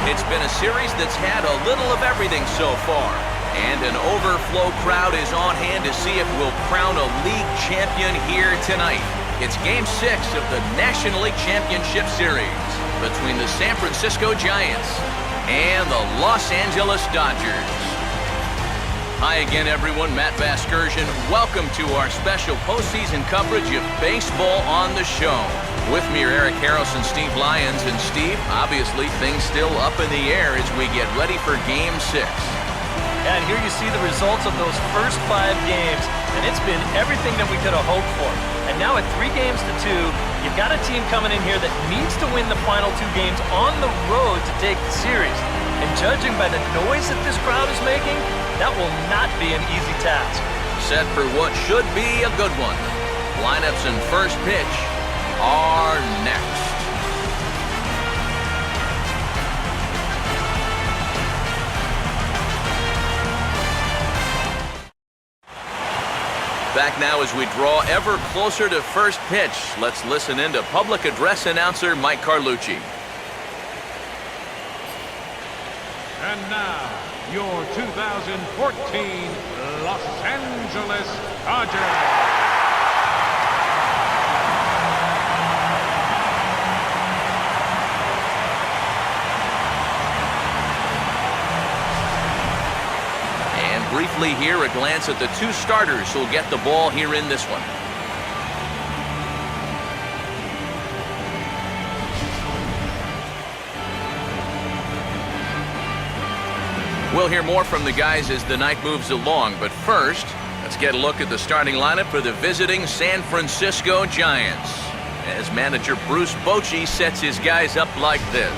It's been a series that's had a little of everything so far. And an overflow crowd is on hand to see if we'll crown a league champion here tonight. It's Game 6 of the National League Championship Series between the San Francisco Giants and the Los Angeles Dodgers. Hi again, everyone. Matt Vasgersian. Welcome to our special postseason coverage of baseball on the show. With me are Eric Harris and Steve Lyons. And Steve, obviously things still up in the air as we get ready for Game 6. And here you see the results of those first 5 games, and it's been everything that we could have hoped for. And now at 3 games to 2, you've got a team coming in here that needs to win the final 2 games on the road to take the series. And judging by the noise that this crowd is making, that will not be an easy task. Set for what should be a good one. Lineups and first pitch are next. Back now as we draw ever closer to first pitch. Let's listen in to public address announcer Mike Carlucci. And now, your 2014 Los Angeles Dodgers. Briefly here, a glance at the 2 starters who'll get the ball here in this one. We'll hear more from the guys as the night moves along, but first, let's get a look at the starting lineup for the visiting San Francisco Giants, as manager Bruce Bochy sets his guys up like this.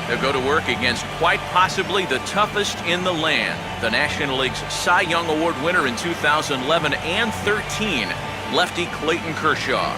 They'll go to work against quite possibly the toughest in the land, the National League's Cy Young Award winner in 2011 and 13, lefty Clayton Kershaw.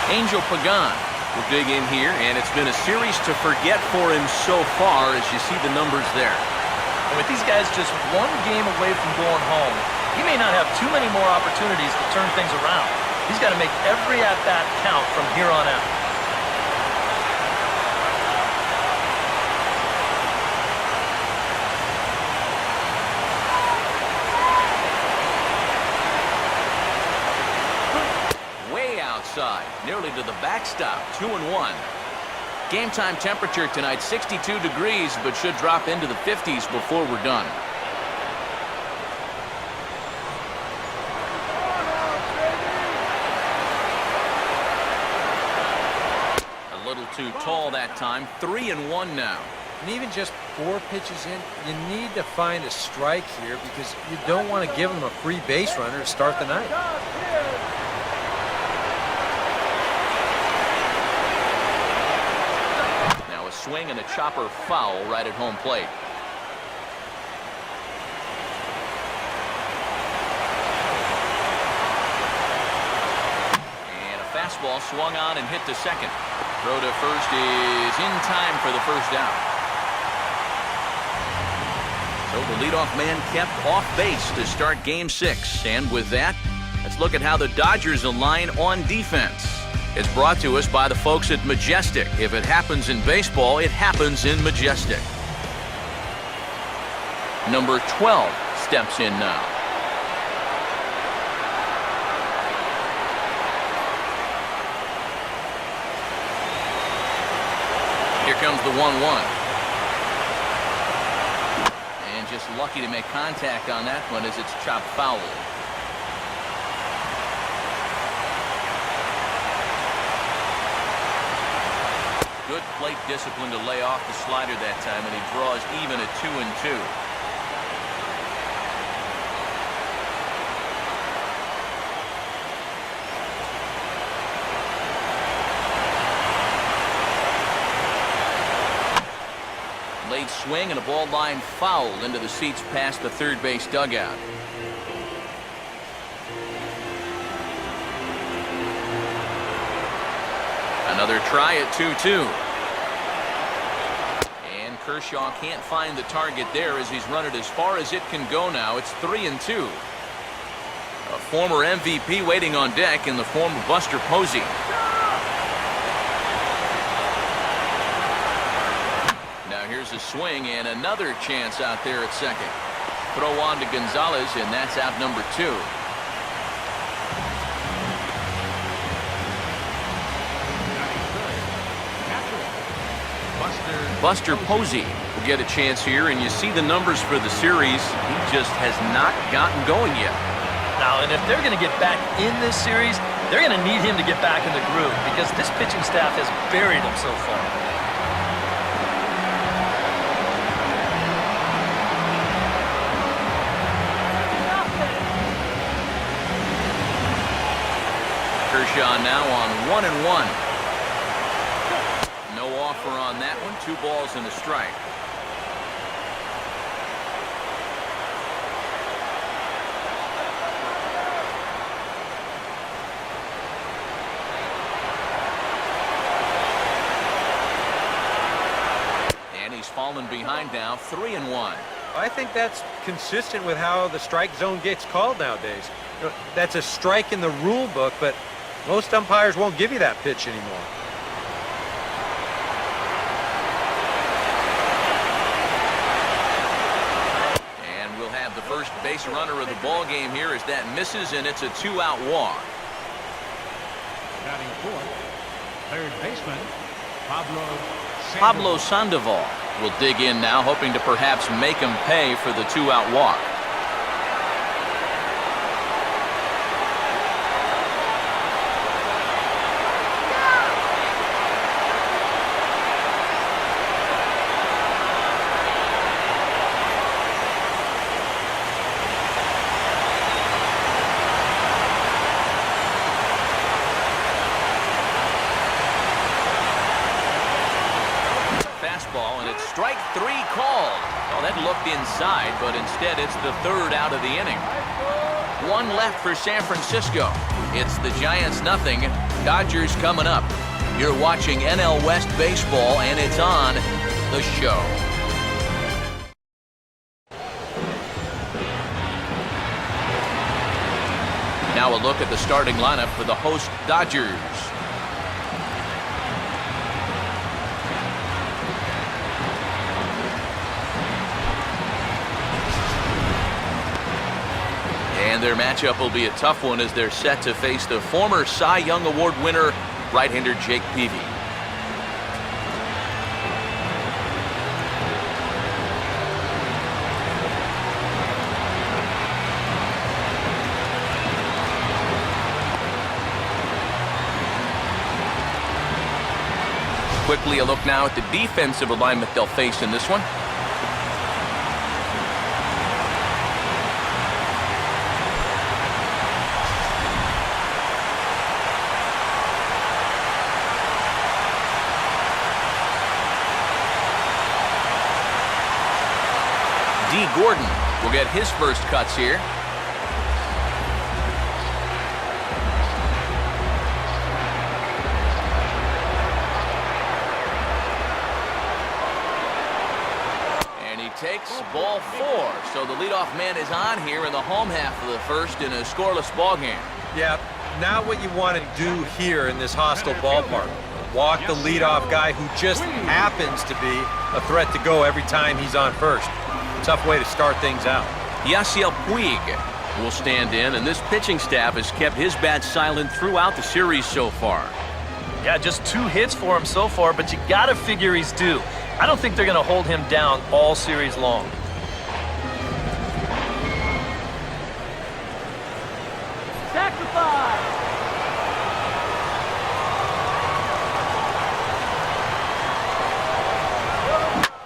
Angel Pagan will dig in here, and it's been a series to forget for him so far as you see the numbers there. And with these guys just 1 game away from going home, he may not have too many more opportunities to turn things around. He's got to make every at-bat count from here on out. Nearly to the backstop, 2-1. Game time temperature tonight, 62 degrees, but should drop into the 50s before we're done. A little too tall that time, 3-1 now. And even just 4 pitches in, you need to find a strike here because you don't want to give him a free base runner to start the night. Swing and a chopper foul right at home plate. And a fastball swung on and hit to second. Throw to first is in time for the first down. So the leadoff man kept off base to start Game 6. And with that, let's look at how the Dodgers align on defense. It's brought to us by the folks at Majestic. If it happens in baseball, it happens in Majestic. Number 12 steps in now. Here comes the 1-1. And just lucky to make contact on that one as it's chopped foul. Good plate discipline to lay off the slider that time, and he draws even at 2-2. Late swing and a ball line foul into the seats past the third base dugout. Another try at 2-2. And Kershaw can't find the target there as he's run it as far as it can go now. It's 3-2. A former MVP waiting on deck in the form of Buster Posey. Now here's a swing and another chance out there at second. Throw on to Gonzalez, and that's out number 2. Buster Posey will get a chance here, and you see the numbers for the series. He just has not gotten going yet. Now, and if they're going to get back in this series, they're going to need him to get back in the groove because this pitching staff has buried him so far. Kershaw now on 1-1. No offer on that one. 2 balls and a strike. And he's fallen behind now, 3-1. I think that's consistent with how the strike zone gets called nowadays. You know, that's a strike in the rule book, but most umpires won't give you that pitch anymore. And we'll have the first base runner of the ball game here as that misses, and it's a 2-out walk. Batting fourth, third baseman, Sandoval. Pablo Sandoval will dig in now, hoping to perhaps make him pay for the 2-out walk. And it's strike 3 called. Well, that looked inside, but instead it's the 3rd out of the inning. 1 left for San Francisco. It's the Giants 0. Dodgers coming up. You're watching NL West Baseball, and it's on the show. Now a look at the starting lineup for the host Dodgers. And their matchup will be a tough one as they're set to face the former Cy Young Award winner, right-hander Jake Peavy. Quickly a look now at the defensive alignment they'll face in this one. Gordon will get his first cuts here. And he takes ball 4. So the leadoff man is on here in the home half of the first in a scoreless ball game. Yeah, now what you want to do here in this hostile ballpark. Walk the leadoff guy who just happens to be a threat to go every time he's on first. Tough way to start things out. Yasiel Puig will stand in, and this pitching staff has kept his bat silent throughout the series so far. Yeah, just 2 hits for him so far, but you got to figure he's due. I don't think they're going to hold him down all series long. Sacrifice!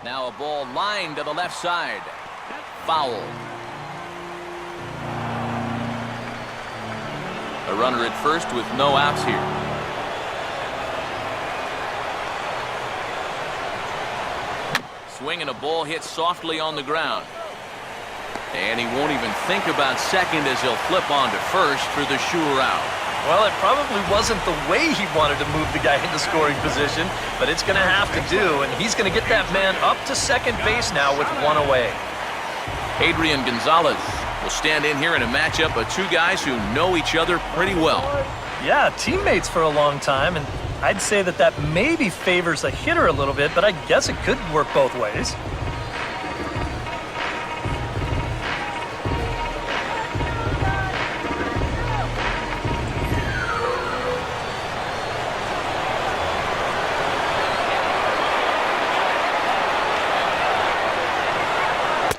Now a ball lined to the left side. Foul. A runner at first with no outs here. Swing and a ball hit softly on the ground. And he won't even think about second as he'll flip on to first for the sure out. Well, it probably wasn't the way he wanted to move the guy into scoring position, but it's going to have to do, and he's going to get that man up to second base now with one away. Adrian Gonzalez will stand in here in a matchup of two guys who know each other pretty well. Yeah, teammates for a long time, and I'd say that maybe favors the hitter a little bit, but I guess it could work both ways.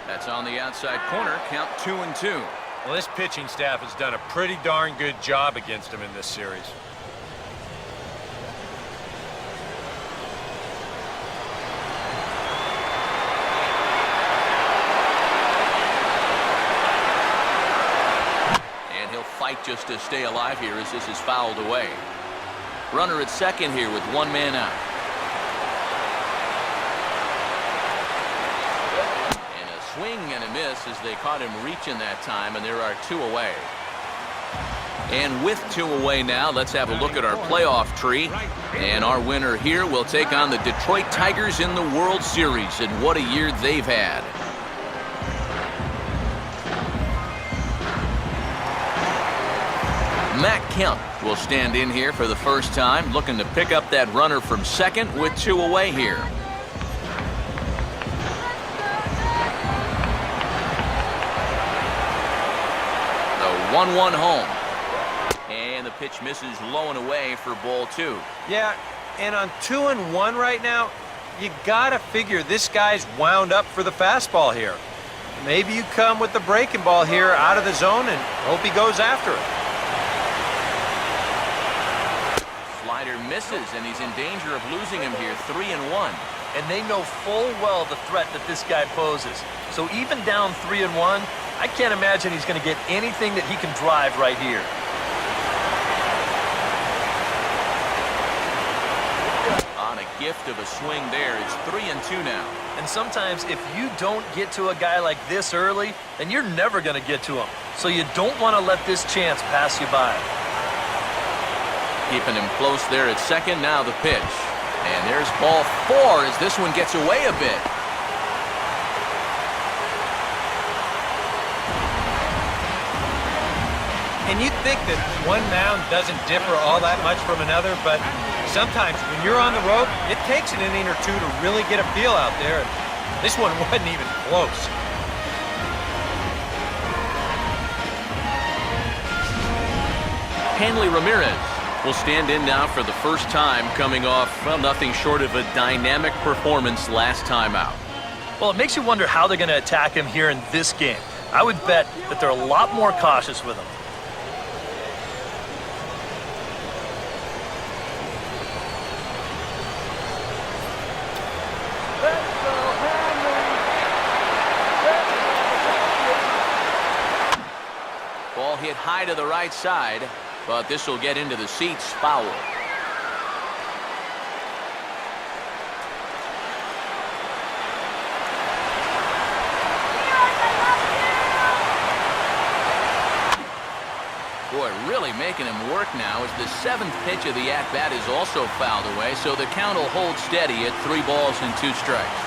That's on the outside corner, count 2-2. Well, this pitching staff has done a pretty darn good job against him in this series. And he'll fight just to stay alive here as this is fouled away. Runner at second here with one man out. Swing and a miss as they caught him reaching that time, and there are two away. And with two away now, let's have a look at our playoff tree. And our winner here will take on the Detroit Tigers in the World Series, and what a year they've had. Matt Kemp will stand in here for the first time, looking to pick up that runner from second with two away here. The 1-1 home. And the pitch misses low and away for ball two. Yeah, and on 2-1 right now, you gotta figure this guy's wound up for the fastball here. Maybe you come with the breaking ball here out of the zone and hope he goes after it. Slider misses, and he's in danger of losing him here, 3-1. And they know full well the threat that this guy poses. So even down 3-1, I can't imagine he's going to get anything that he can drive right here. On a gift of a swing there, it's 3-2 now. And sometimes if you don't get to a guy like this early, then you're never going to get to him. So you don't want to let this chance pass you by. Keeping him close there at second, now the pitch. And there's ball four as this one gets away a bit. And you'd think that one mound doesn't differ all that much from another, but sometimes when you're on the road, it takes an inning or two to really get a feel out there. And this one wasn't even close. Hanley Ramirez will stand in now for the first time, coming off, well, nothing short of a dynamic performance last time out. Well, it makes you wonder how they're going to attack him here in this game. I would bet that they're a lot more cautious with him. Ball hit high to the right side, but this will get into the seats, foul. Boy, really making him work now as the seventh pitch of the at-bat is also fouled away, so the count will hold steady at 3 balls and 2 strikes.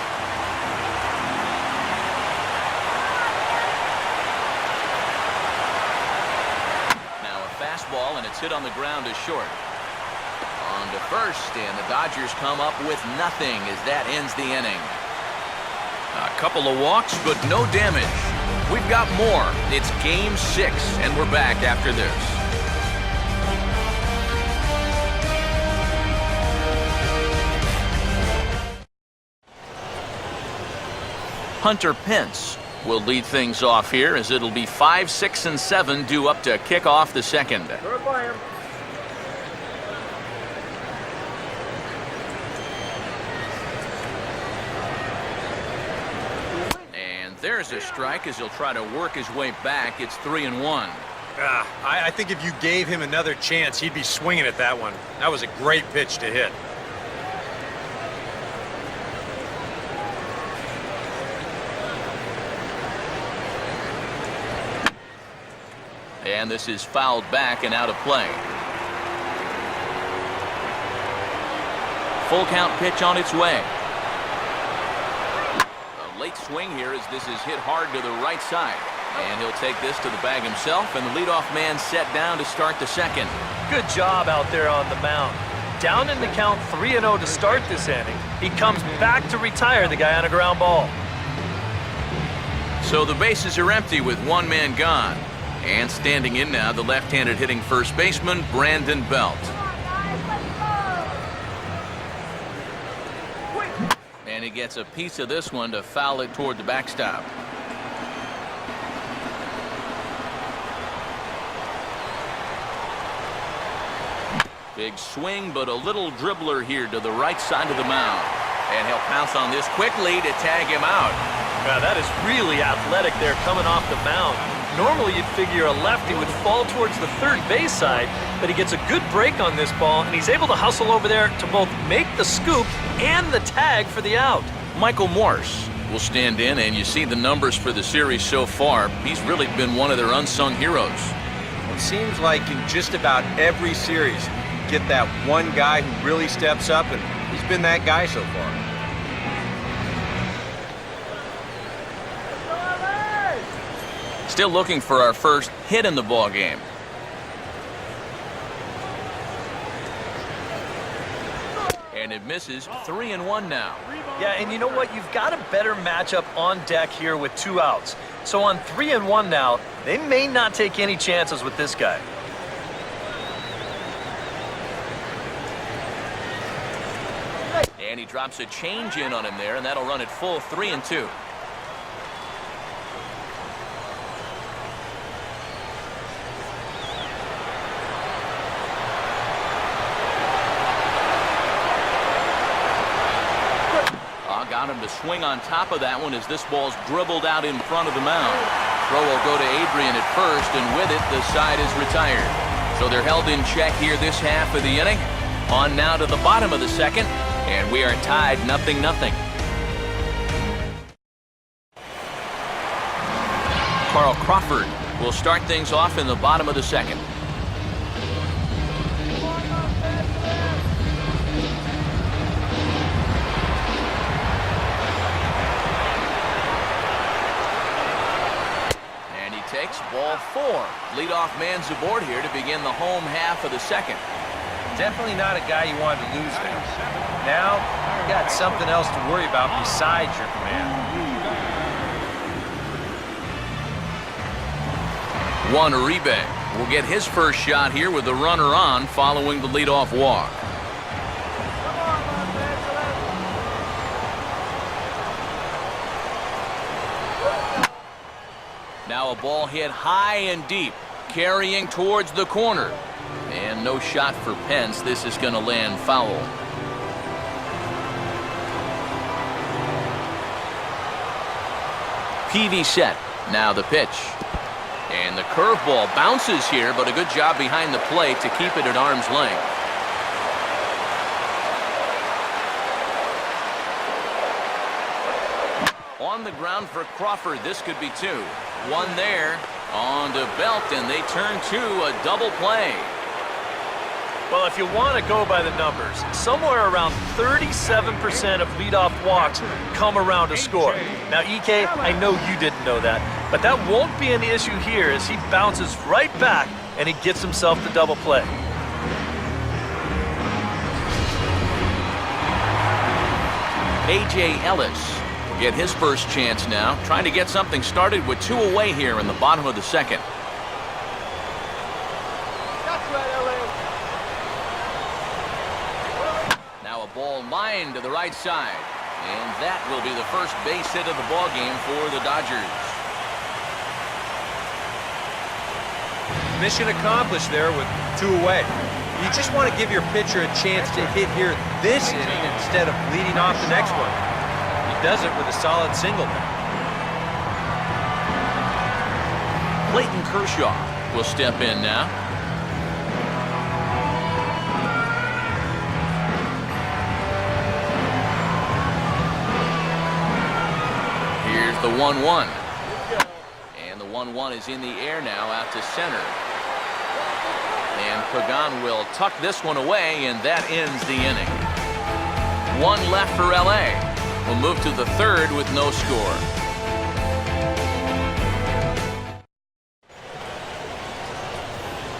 Now a fastball, and it's hit on the ground to short. On to first, and the Dodgers come up with nothing as that ends the inning. A couple of walks, but no damage. We've got more. It's Game 6, and we're back after this. Hunter Pence will lead things off here as it'll be 5, 6, and 7 due up to kick off the second. There's a strike as he'll try to work his way back. It's 3-1. I think if you gave him another chance, he'd be swinging at that one. That was a great pitch to hit. And this is fouled back and out of play. Full count pitch on its way. A late swing here as this is hit hard to the right side. And he'll take this to the bag himself, and the leadoff man set down to start the second. Good job out there on the mound. Down in the count 3-0 to start this inning. He comes back to retire the guy on a ground ball. So the bases are empty with one man gone. And standing in now, the left-handed hitting first baseman, Brandon Belt. And he gets a piece of this one to foul it toward the backstop. Big swing, but a little dribbler here to the right side of the mound. And he'll pounce on this quickly to tag him out. Now that is really athletic there coming off the mound. Normally you'd figure a lefty would fall towards the third base side, but he gets a good break on this ball, and he's able to hustle over there to both make the scoop and the tag for the out. Michael Morse will stand in, and you see the numbers for the series so far. He's really been one of their unsung heroes. It seems like in just about every series, you get that one guy who really steps up, and he's been that guy so far. Still looking for our first hit in the ball game. And it misses. 3-1 now. Yeah, and you know what? You've got a better matchup on deck here with 2 outs. So on 3-1 now, they may not take any chances with this guy. And he drops a change in on him there, and that'll run it full 3-2. Got him to swing on top of that one as this ball's dribbled out in front of the mound. Throw will go to Adrian at first, and with it, the side is retired. So they're held in check here this half of the inning. On now to the bottom of the second, and we are tied 0-0. Carl Crawford will start things off in the bottom of the second. Takes ball 4. Leadoff man's aboard here to begin the home half of the second. Definitely not a guy you wanted to lose there. Now, you got something else to worry about besides your command. Juan Uribe will get his first shot here with the runner on following the leadoff walk. Now a ball hit high and deep, carrying towards the corner. And no shot for Pence. This is going to land foul. Peavy set. Now the pitch. And the curveball bounces here, but a good job behind the plate to keep it at arm's length. On the ground for Crawford. This could be 2. 1 there. On to Belt, and they turn to a double play. Well, if you want to go by the numbers, somewhere around 37% of leadoff walks come around to score. Now, EK, I know you didn't know that, but that won't be an issue here as he bounces right back and he gets himself the double play. A.J. Ellis will get his first chance now, trying to get something started with 2 away here in the bottom of the second. Now a ball lined to the right side, and that will be the first base hit of the ball game for the Dodgers. Mission accomplished there with 2 away. You just want to give your pitcher a chance to hit here this inning instead of leading off the next one. He does it with a solid single. Clayton Kershaw will step in now. Here's the 1-1. And the 1-1 is in the air now out to center. And Pagan will tuck this one away, and that ends the inning. one left for LA. We'll move to the third with no score.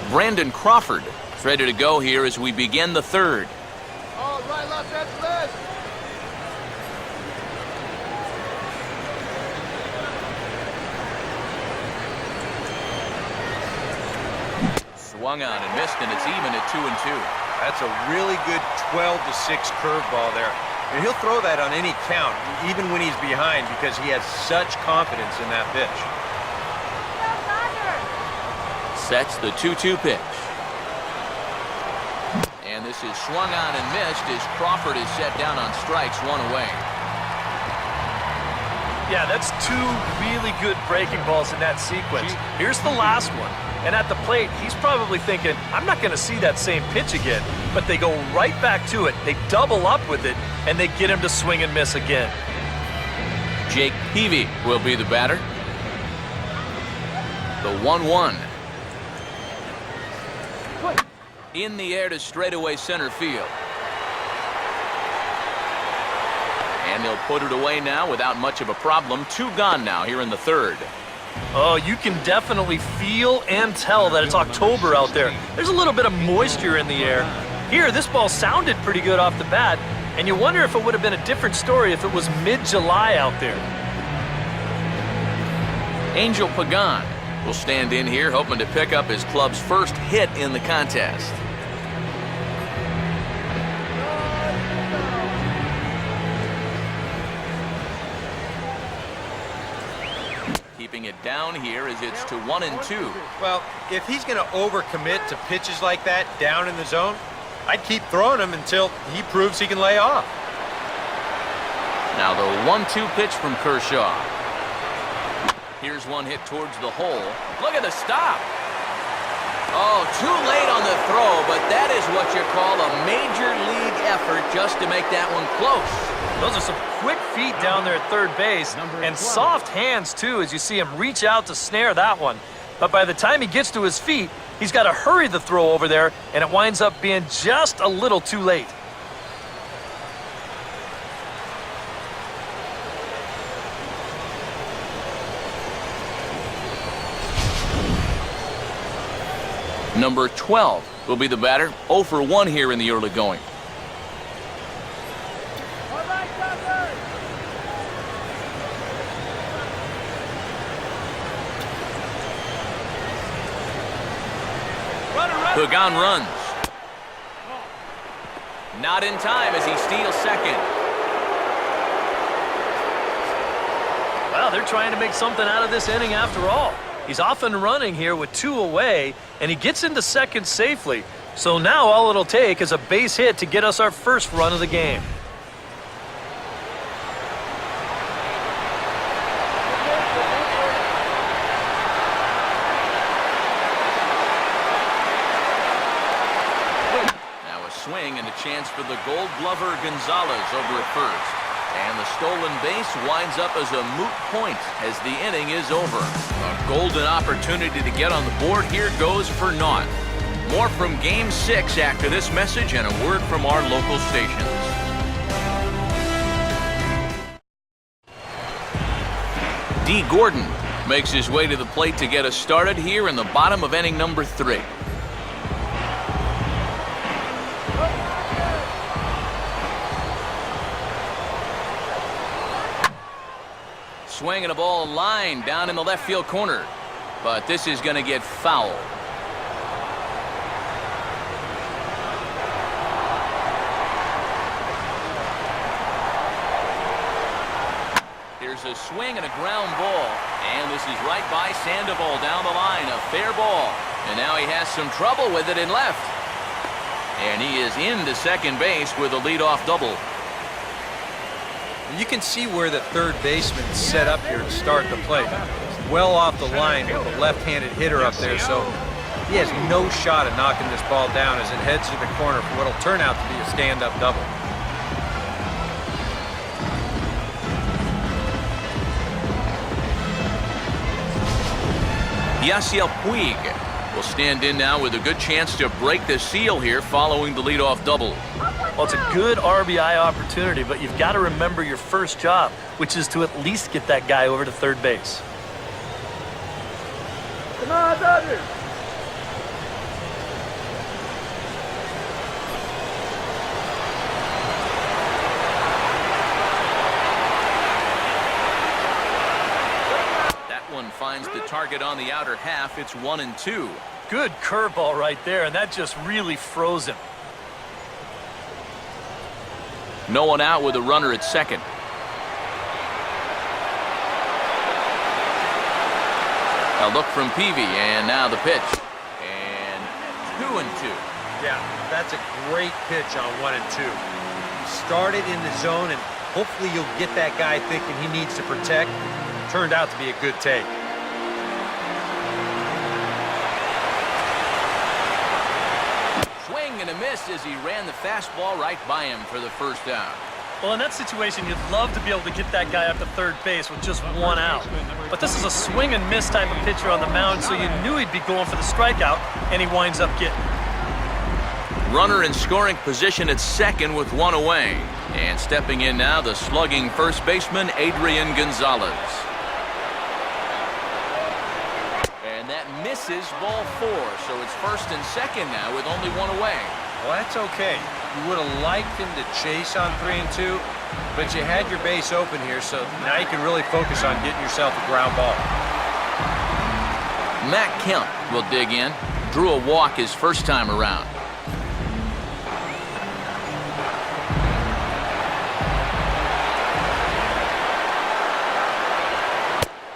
Brandon Crawford is ready to go here as we begin the third. All right, Los Angeles. Swung on and missed, and it's even at 2-2. That's a really good 12-6 curveball there. And he'll throw that on any count, even when he's behind, because he has such confidence in that pitch. Sets the 2-2 pitch. And this is swung on and missed as Crawford is set down on strikes, one away. Yeah, that's two really good breaking balls in that sequence. Here's the last one. And at the plate, he's probably thinking, I'm not going to see that same pitch again. But they go right back to it. They double up with it, and they get him to swing and miss again. Jake Peavy will be the batter. The 1-1. In the air to straightaway center field. And they'll put it away now without much of a problem. Two gone now here in the third. Oh, you can definitely feel and tell that it's October out there. There's a little bit of moisture in the air. Here, this ball sounded pretty good off the bat, and you wonder if it would have been a different story if it was mid-July out there. Angel Pagan will stand in here hoping to pick up his club's first hit in the contest. Keeping it down here as it's to 1-2. Well, if he's going to overcommit to pitches like that down in the zone, I'd keep throwing him until he proves he can lay off. Now the 1-2 pitch from Kershaw. Here's one hit towards the hole. Look at the stop. Oh, too late on the throw, but that is what you call a major league effort just to make that one close. Those are some quick feet down there at third base, and soft hands, too, as you see him reach out to snare that one. But by the time he gets to his feet, he's got to hurry the throw over there, and it winds up being just a little too late. Number 12 will be the batter. 0 for 1 here in the early going. Pagan runs. Not in time as he steals second. Well, they're trying to make something out of this inning after all. He's off and running here with 2 away, and he gets into second safely. So now all it'll take is a base hit to get us our first run of the game. Swing and a chance for the Gold Glover Gonzalez over at first. And the stolen base winds up as a moot point as the inning is over. A golden opportunity to get on the board here goes for naught. More from Game 6 after this message and a word from our local stations. D. Gordon makes his way to the plate to get us started here in the bottom of inning number 3. Swinging a ball line down in the left field corner. But this is going to get foul. Here's a swing and a ground ball. And this is right by Sandoval down the line. A fair ball. And now he has some trouble with it in left. And he is into second base with a leadoff double. You can see where the third baseman set up here to start the play. Well off the line with a left-handed hitter up there, so he has no shot at knocking this ball down as it heads to the corner for what will turn out to be a stand-up double. Yasiel Puig will stand in now with a good chance to break the seal here following the leadoff double. Well, it's a good RBI opportunity, but you've got to remember your first job, which is to at least get that guy over to third base. Come on, Dodgers! Finds the target on the outer half. It's 1-2. Good curveball right there, and that just really froze him. No one out with a runner at second. A look from Peavy, and now the pitch. And 2-2. Yeah, that's a great pitch on 1-2. Started in the zone, and hopefully you'll get that guy thinking he needs to protect. Turned out to be a good take. Swing and a miss as he ran the fastball right by him for the first out. Well, in that situation, you'd love to be able to get that guy up to third base with just one out. But this is a swing and miss type of pitcher on the mound, so you knew he'd be going for the strikeout, and he winds up getting it. Runner in scoring position at second with one away. And stepping in now, the slugging first baseman, Adrian Gonzalez. And that misses ball 4, so it's first and second now with only one away. Well, that's okay. You would have liked him to chase on 3 and 2, but you had your base open here, so now you can really focus on getting yourself a ground ball. Matt Kemp will dig in. Drew a walk his first time around.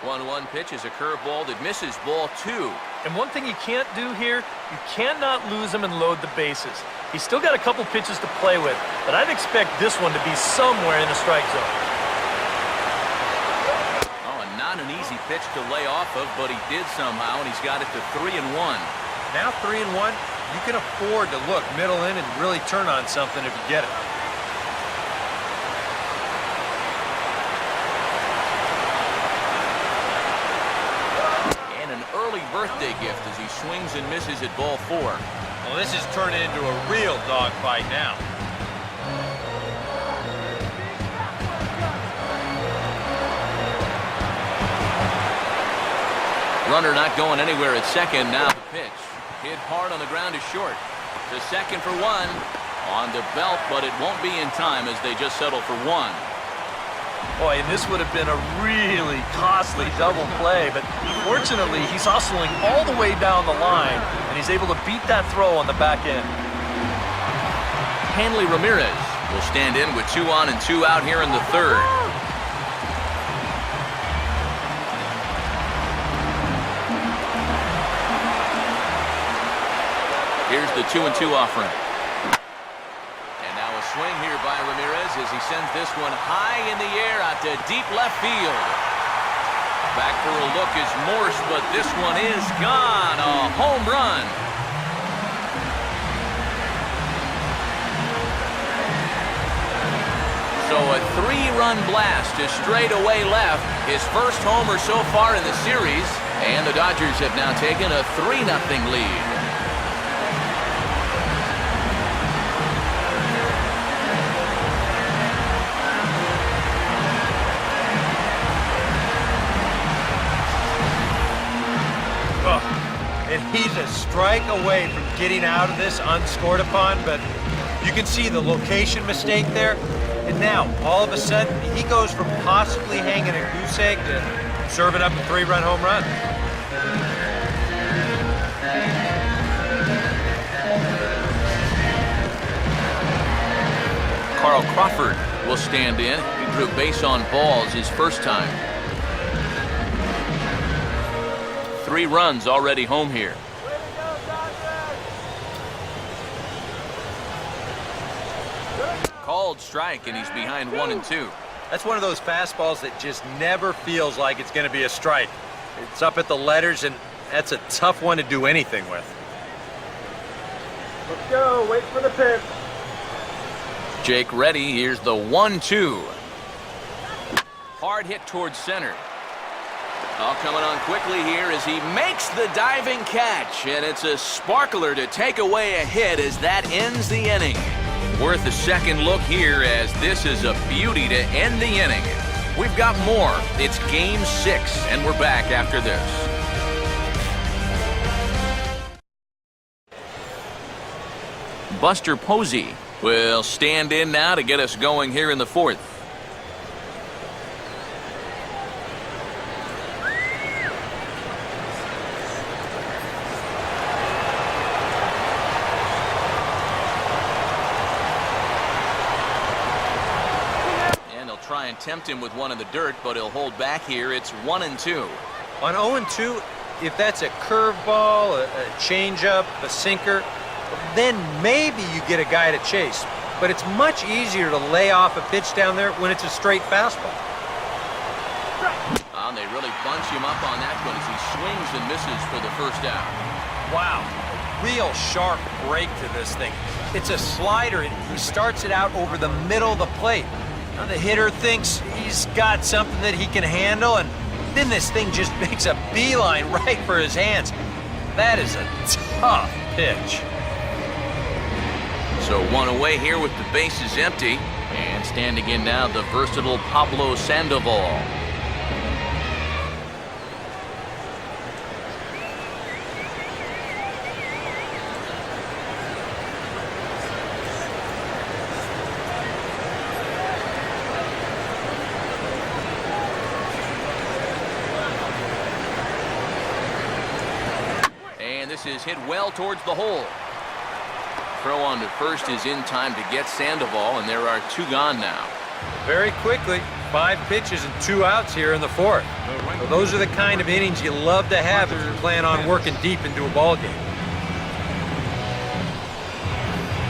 1-1 pitch is a curveball that misses ball 2. And one thing you can't do here, you cannot lose him and load the bases. He's still got a couple pitches to play with, but I'd expect this one to be somewhere in the strike zone. Oh, and not an easy pitch to lay off of, but he did somehow, and he's got it to 3-1. Now 3-1, you can afford to look middle in and really turn on something if you get it. Birthday gift as he swings and misses at ball 4. Well, this is turning into a real dogfight now. Runner not going anywhere at second. Now the pitch. Hit hard on the ground is short. To second for 1. On the belt, but it won't be in time as they just settle for 1. Boy, and this would have been a really costly double play, but fortunately, he's hustling all the way down the line, and he's able to beat that throw on the back end. HANLEY Ramirez will stand in with 2 on and 2 out here in the third. Here's the 2-2 offering. Swing here by Ramirez as he sends this one high in the air out to deep left field. Back for a look is Morse, but this one is gone. A home run. So a 3-run blast to straightaway left. His first homer so far in the series. And the Dodgers have now taken a 3-0 lead. And he's a strike away from getting out of this unscored upon, but you can see the location mistake there. And now, all of a sudden, he goes from possibly hanging a goose egg to serving up a 3-run home run. Carl Crawford will stand in. He drew base on balls his first time. 3 runs already home here. Called strike, and he's behind 1-2. That's one of those fastballs that just never feels like it's going to be a strike. It's up at the letters, and that's a tough one to do anything with. Let's go. Wait for the pitch. Jake ready. Here's the 1-2. Hard hit towards center. All coming on quickly here as he makes the diving catch, and it's a sparkler to take away a hit as that ends the inning. Worth a second look here as this is a beauty to end the inning. We've got more. It's Game 6, and we're back after this. Buster Posey will stand in now to get us going here in the fourth. Try and tempt him with one in the dirt, but he'll hold back here. It's 1-2. On 0-2, if that's a curveball, a changeup, a sinker, then maybe you get a guy to chase. But it's much easier to lay off a pitch down there when it's a straight fastball. And they really bunch him up on that one as he swings and misses for the first out. Wow, real sharp break to this thing. It's a slider, and he starts it out over the middle of the plate. Now the hitter thinks he's got something that he can handle, and then this thing just makes a beeline right for his hands. That is a tough pitch. So one away here with the bases empty. And standing in now, the versatile Pablo Sandoval. This is hit well towards the hole. Throw on to first is in time to get Sandoval, and there are 2 gone now. Very quickly, 5 pitches and 2 outs here in the fourth. So those are the kind of innings you love to have if you plan on working deep into a ball game.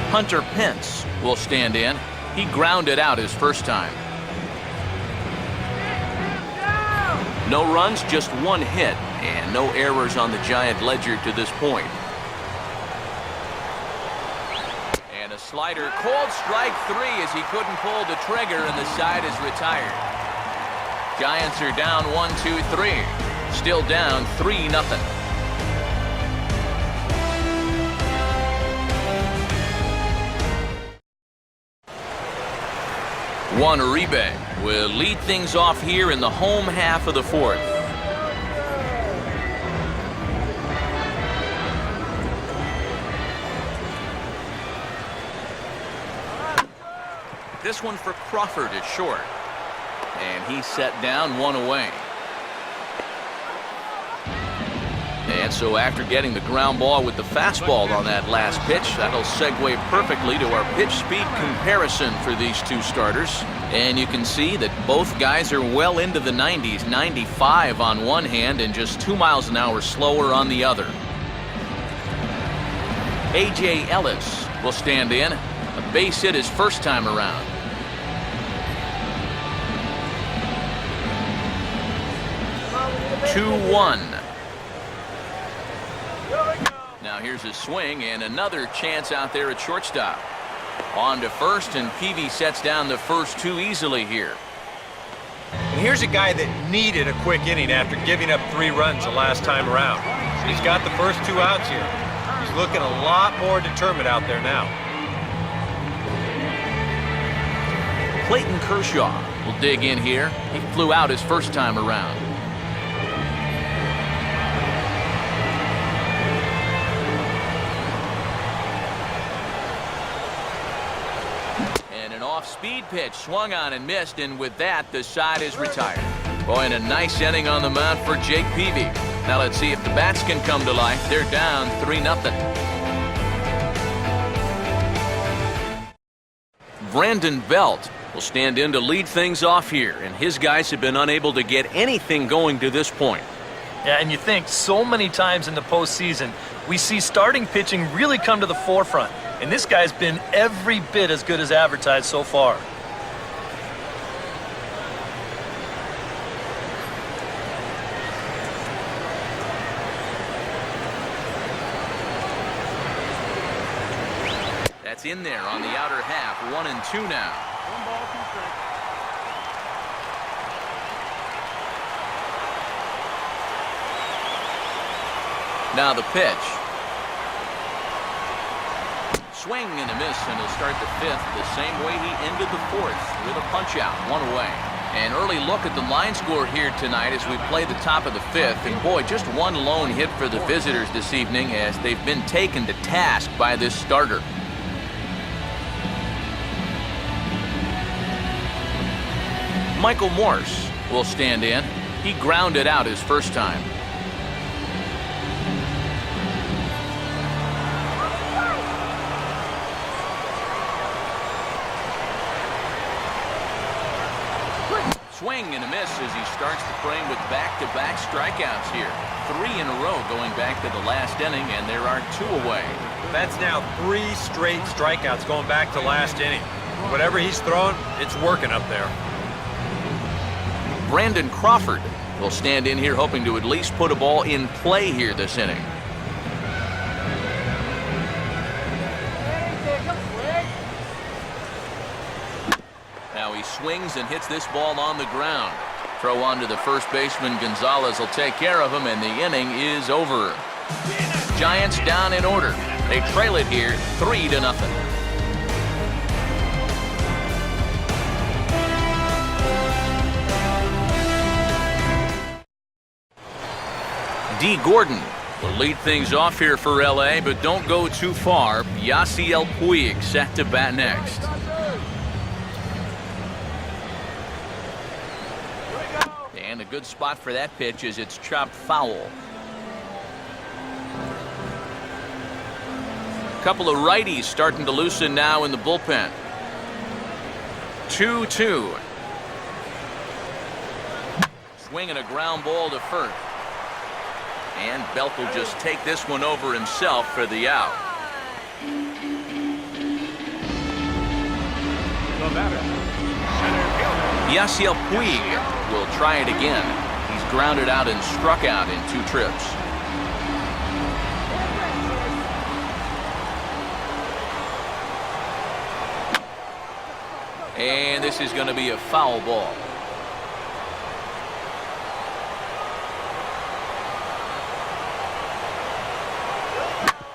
Hunter Pence will stand in. He grounded out his first time. No runs, just 1 hit, and no errors on the Giant ledger to this point. And a slider, called strike 3 as he couldn't pull the trigger, and the side is retired. Giants are down 1-2-3. Still down 3-0. Juan Uribe will lead things off here in the home half of the fourth. This one for Crawford is short. And he's set down 1 away. And so after getting the ground ball with the fastball on that last pitch, that'll segue perfectly to our pitch speed comparison for these 2 starters. And you can see that both guys are well into the 90s, 95 on one hand and just 2 miles an hour slower on the other. A.J. Ellis will stand in. A base hit his first time around. Two-1. Now here's a swing and another chance out there at shortstop. On to first, and Peavy sets down the first 2 easily here. And here's a guy that needed a quick inning after giving up 3 runs the last time around. He's got the first 2 outs here. He's looking a lot more determined out there now. Clayton Kershaw will dig in here. He flew out his first time around. Off-speed pitch swung on and missed, and with that the side is retired. Boy, and a nice inning on the mound for Jake Peavy. Now let's see if the bats can come to life. They're down 3-0. Brandon Belt will stand in to lead things off here, and his guys have been unable to get anything going to this point. Yeah, and you think so many times in the postseason we see starting pitching really come to the forefront. And this guy's been every bit as good as advertised so far. That's in there on the outer half. 1-2 now. 1 ball, 2 strikes. Now the pitch. Swing and a miss, and he'll start the fifth the same way he ended the fourth, with a punch-out, 1 away. An early look at the line score here tonight as we play the top of the fifth. And boy, just one lone hit for the visitors this evening as they've been taken to task by this starter. Michael Morse will stand in. He grounded out his first time. Swing and a miss as he starts the frame with back-to-back strikeouts here. 3 in a row going back to the last inning, and there are 2 away. That's now 3 straight strikeouts going back to last inning. Whatever he's throwing, it's working up there. Brandon Crawford will stand in here hoping to at least put a ball in play here this inning. Now he swings and hits this ball on the ground. Throw on to the first baseman. Gonzalez will take care of him, and the inning is over. Giants down in order. They trail it here 3-0. D. Gordon will lead things off here for LA, but don't go too far. Yasiel Puig set to bat next. And a good spot for that pitch as it's chopped foul. A couple of righties starting to loosen now in the bullpen. 2-2. Swinging a ground ball to first. And Belk will just take this one over himself for the out. The batter, center fielder. Yasiel Puig will try it again. He's grounded out and struck out in 2 trips. And this is going to be a foul ball.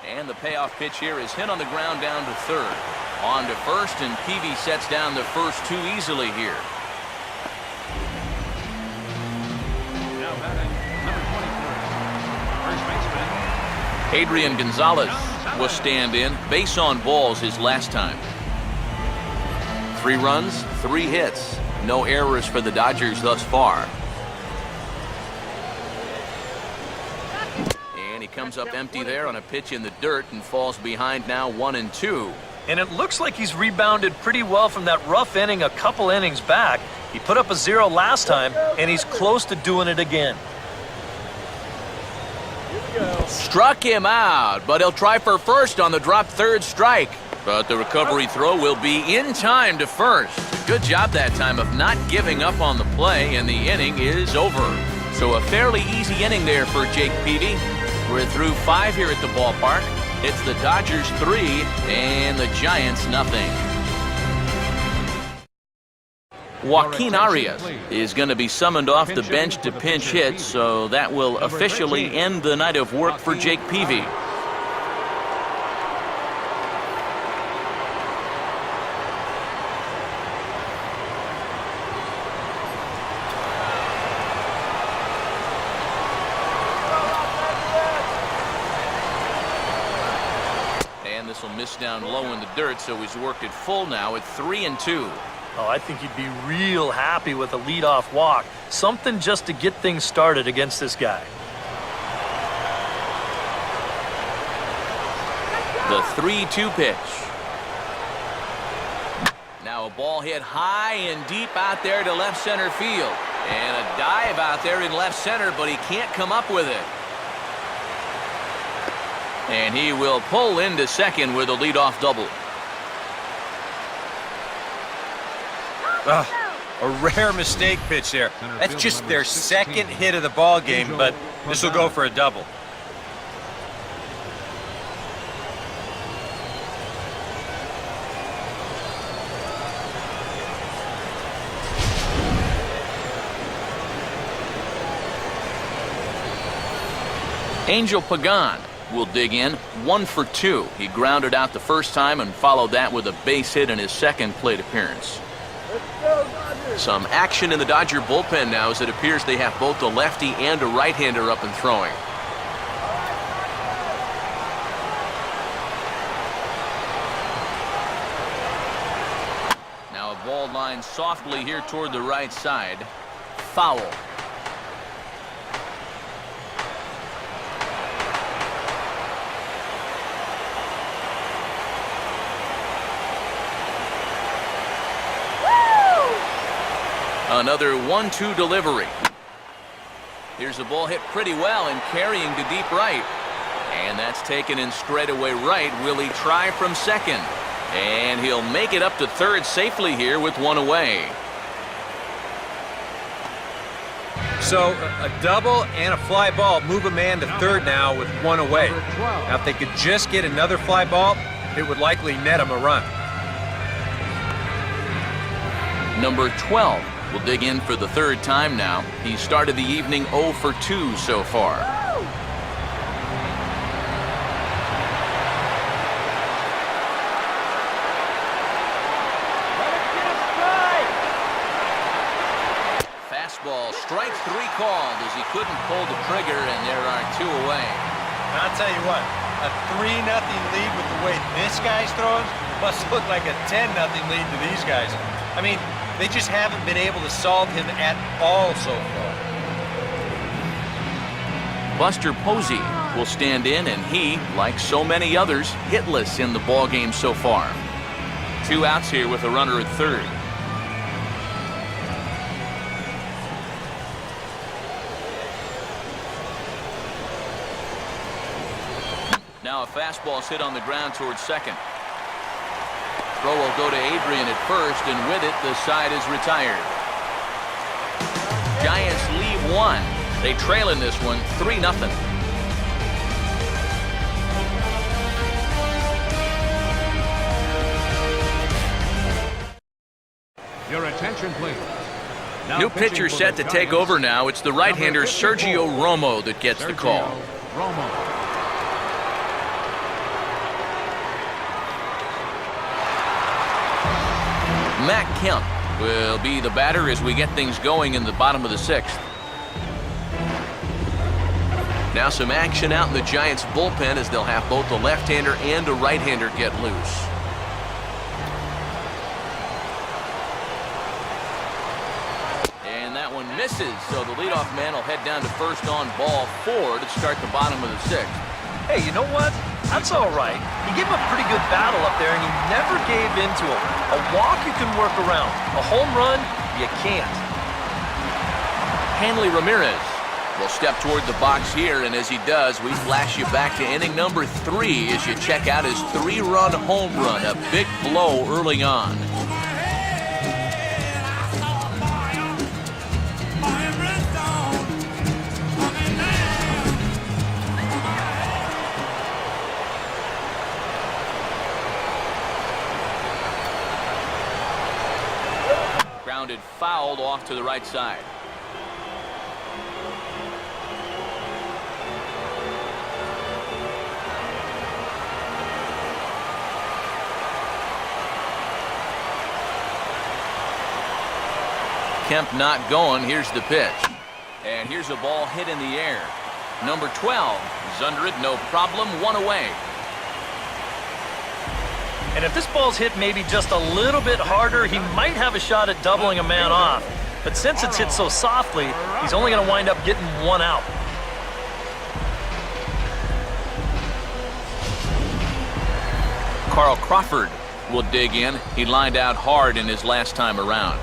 And the payoff pitch here is hit on the ground down to third. On to first, and Peavy sets down the first 2 easily here. Now batting, number 24, first baseman. Adrian Gonzalez will stand in. Base on balls his last time. 3 runs, 3 hits. No errors for the Dodgers thus far. And he comes up empty there on a pitch in the dirt and falls behind now 1-2. And it looks like he's rebounded pretty well from that rough inning a couple innings back. He put up a 0 last time, and he's close to doing it again. Struck him out, but he'll try for first on the dropped third strike. But the recovery throw will be in time to first. Good job that time of not giving up on the play, and the inning is over. So a fairly easy inning there for Jake Peavy. We're through 5 here at the ballpark. It's the Dodgers 3 and the Giants nothing. Joaquin Arias is going to be summoned off the bench to pinch hit, so that will officially end the night of work for Jake Peavy. And this will miss down low in the dirt, so he's worked it full now at 3-2. Oh, I think he'd be real happy with a leadoff walk. Something just to get things started against this guy. The 3-2 pitch. Now a ball hit high and deep out there to left center field. And a dive out there in left center, but he can't come up with it. And he will pull into second with a leadoff double. A rare mistake pitch there. That's just their second hit of the ball game, but this will go for a double. Angel Pagan will dig in 1 for 2. He grounded out the first time and followed that with a base hit in his second plate appearance. Let's go, Dodgers. Some action in the Dodger bullpen now as it appears they have both a lefty and a right-hander up and throwing. Now a ball line softly here toward the right side. Foul. Another 1-2 delivery. Here's the ball hit pretty well and carrying to deep right. And that's taken in straightaway right. Will he try from second? And he'll make it up to third safely here with 1 away. So a double and a fly ball move a man to third now with 1 away. Now if they could just get another fly ball, it would likely net him a run. Number 12 will dig in for the third time now. He started the evening 0 for 2 so far. Fastball, strike 3 called as he couldn't pull the trigger, and there are 2 away. And I'll tell you what, a 3-0 lead with the way this guy's throwing must look like a 10-0 lead to these guys. I mean, they just haven't been able to solve him at all so far. Buster Posey will stand in, and he, like so many others, hitless in the ballgame so far. 2 outs here with a runner at third. Now a fastball hit on the ground towards second. Throw will go to Adrian at first, and with it, the side is retired. Giants leave 1. They trail in this one 3-0. Your attention, please. Now New pitcher set to take over now. It's the right-hander Sergio Romo that gets the call. Romo. Matt Kemp will be the batter as we get things going in the bottom of the 6th. Now some action out in the Giants bullpen as they'll have both a left-hander and a right-hander get loose. And that one misses, so the leadoff man will head down to first on ball 4 to start the bottom of the 6th. Hey, you know what? That's all right. He gave him a pretty good battle up there, and he never gave in to him. A walk you can work around. A home run, you can't. Hanley Ramirez will step toward the box here, and as he does, we flash you back to inning number 3 as you check out his 3-run home run, a big blow early on. Grounded fouled off to the right side. Kemp not going. Here's the pitch. And here's a ball hit in the air. Number 12 is under it. No problem. 1 away. And if this ball's hit maybe just a little bit harder, he might have a shot at doubling a man off. But since it's hit so softly, he's only going to wind up getting 1 out. Carl Crawford will dig in. He lined out hard in his last time around.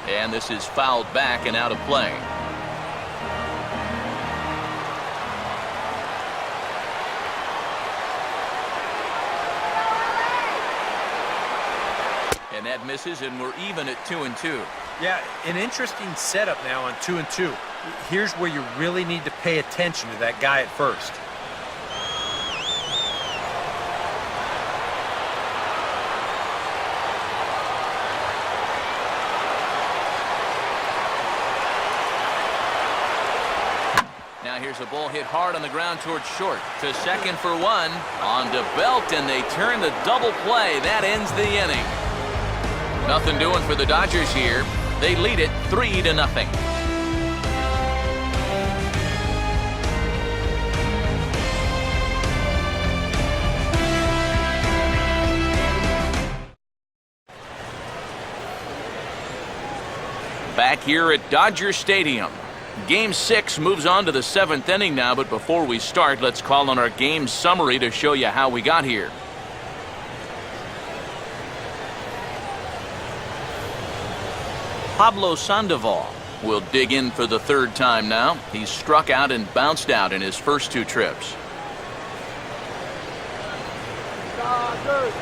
And this is fouled back and out of play. And that misses, and we're even at 2-2. Yeah, an interesting setup now on 2-2. Here's where you really need to pay attention to that guy at first. here's a ball hit hard on the ground towards short. To second for one. On to Belt, and they turn the double play. That ends the inning. Nothing doing for the Dodgers here. They lead it 3-0. Back here at Dodger Stadium. Game 6 moves on to the 7th inning now, but before we start, let's call on our game summary to show you how we got here. Pablo Sandoval will dig in for the 3rd time now. He's struck out and bounced out in his first 2 trips. Dodgers.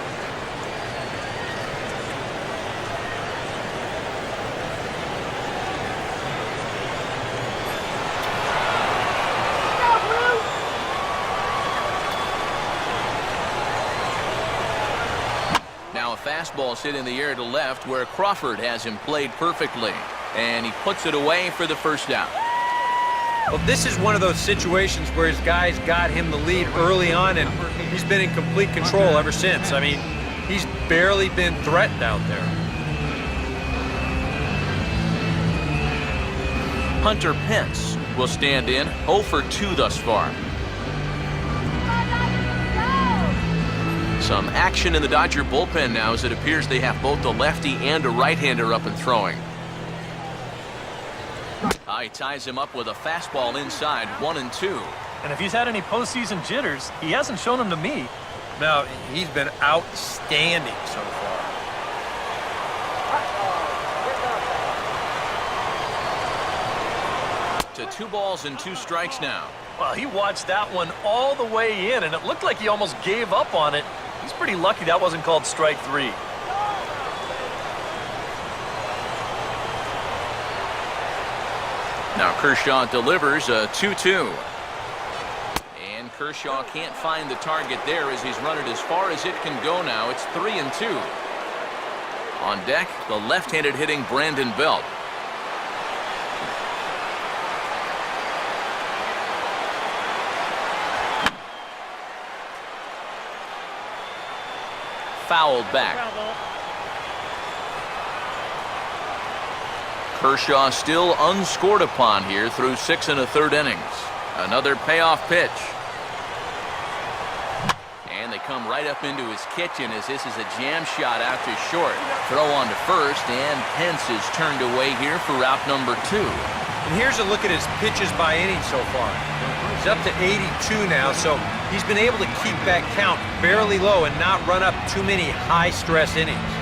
Now a fastball hit in the air to left where Crawford has him played perfectly. And he puts it away for the 1st out. Well, this is one of those situations where his guys got him the lead early on, and he's been in complete control ever since. I mean, he's barely been threatened out there. Hunter Pence will stand in, 0 for 2 thus far. Some action in the Dodger bullpen now as it appears they have both a lefty and a right-hander up and throwing. He ties him up with a fastball inside, 1-2. And if he's had any postseason jitters, he hasn't shown them to me. Now, he's been outstanding so far. To 2 balls and 2 strikes now. Well, he watched that one all the way in, and it looked like he almost gave up on it. He's pretty lucky that wasn't called strike 3. Now Kershaw delivers a 2-2. And Kershaw can't find the target there as he's run it as far as it can go now. It's 3-2. On deck, the left-handed hitting Brandon Belt. Fouled back. Kershaw still unscored upon here through 6 1/3 innings. Another payoff pitch. And they come right up into his kitchen as this is a jam shot out to short. Throw on to first, and Pence is turned away here for route number 2. And here's a look at his pitches by inning so far. He's up to 82 now, so he's been able to keep that count fairly low and not run up too many high-stress innings.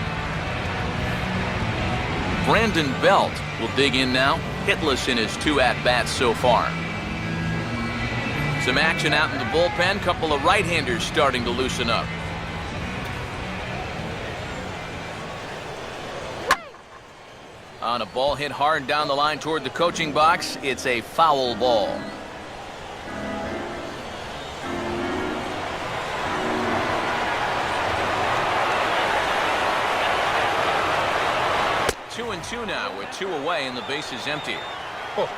Brandon Belt will dig in now, hitless in his 2 at-bats so far. Some action out in the bullpen, couple of right-handers starting to loosen up. On a ball hit hard down the line toward the coaching box, it's a foul ball. Two and 2 now with 2 away and the base is empty. Oh,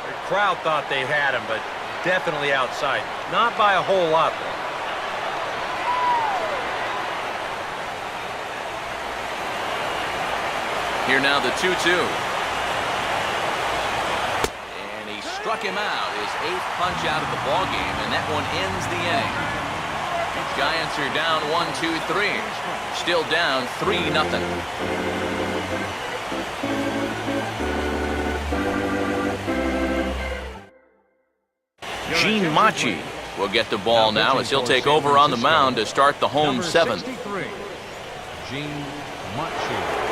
the crowd thought they had him, but definitely outside. Not by a whole lot, though. Here now the 2-2. And he struck him out, his 8th punch out of the ball game, and that one ends the inning. Giants are down 1-2-3. Still down 3-0. Gene Machi will get the ball now as he'll take over on the mound to start the home 7th. Gene Machi.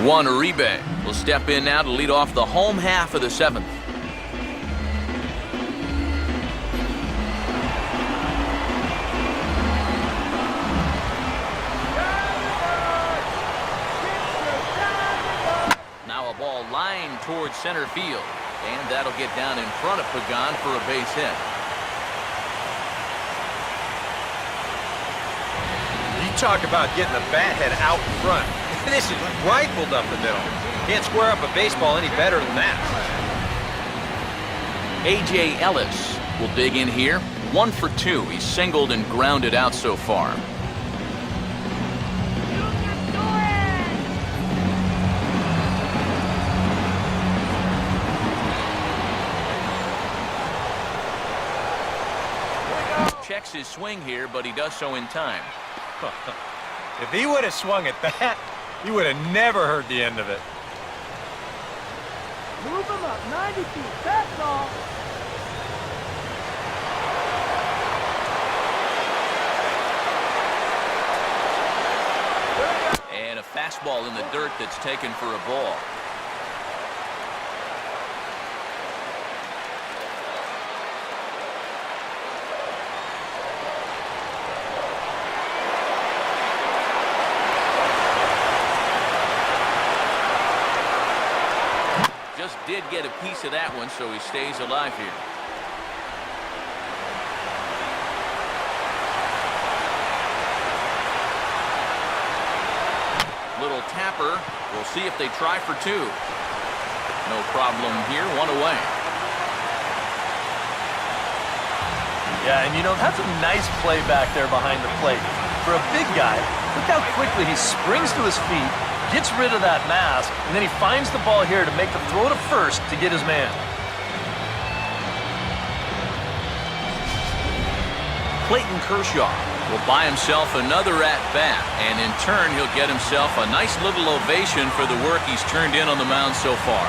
Juan Uribe will step in now to lead off the home half of the 7th. Now a ball lined towards center field, and that'll get down in front of Pagan for a base hit. talk about getting the bat head out in front. This is rifled up the middle. Can't square up a baseball any better than that. A.J. Ellis will dig in here. 1 for 2. He's singled and grounded out so far. Checks his swing here, but he does so in time. If he would have swung at that, you would have never heard the end of it. Move him up 90 feet, that's all. And a fastball in the dirt that's taken for a ball. Just did get a piece of that one, so he stays alive here. Little tapper. We'll see if they try for 2. No problem here. 1 away. Yeah, and you know, that's a nice play back there behind the plate. For a big guy, look how quickly he springs to his feet, gets rid of that mask, and then he finds the ball here to make the throw to first to get his man. Clayton Kershaw will buy himself another at-bat, and in turn, he'll get himself a nice little ovation for the work he's turned in on the mound so far.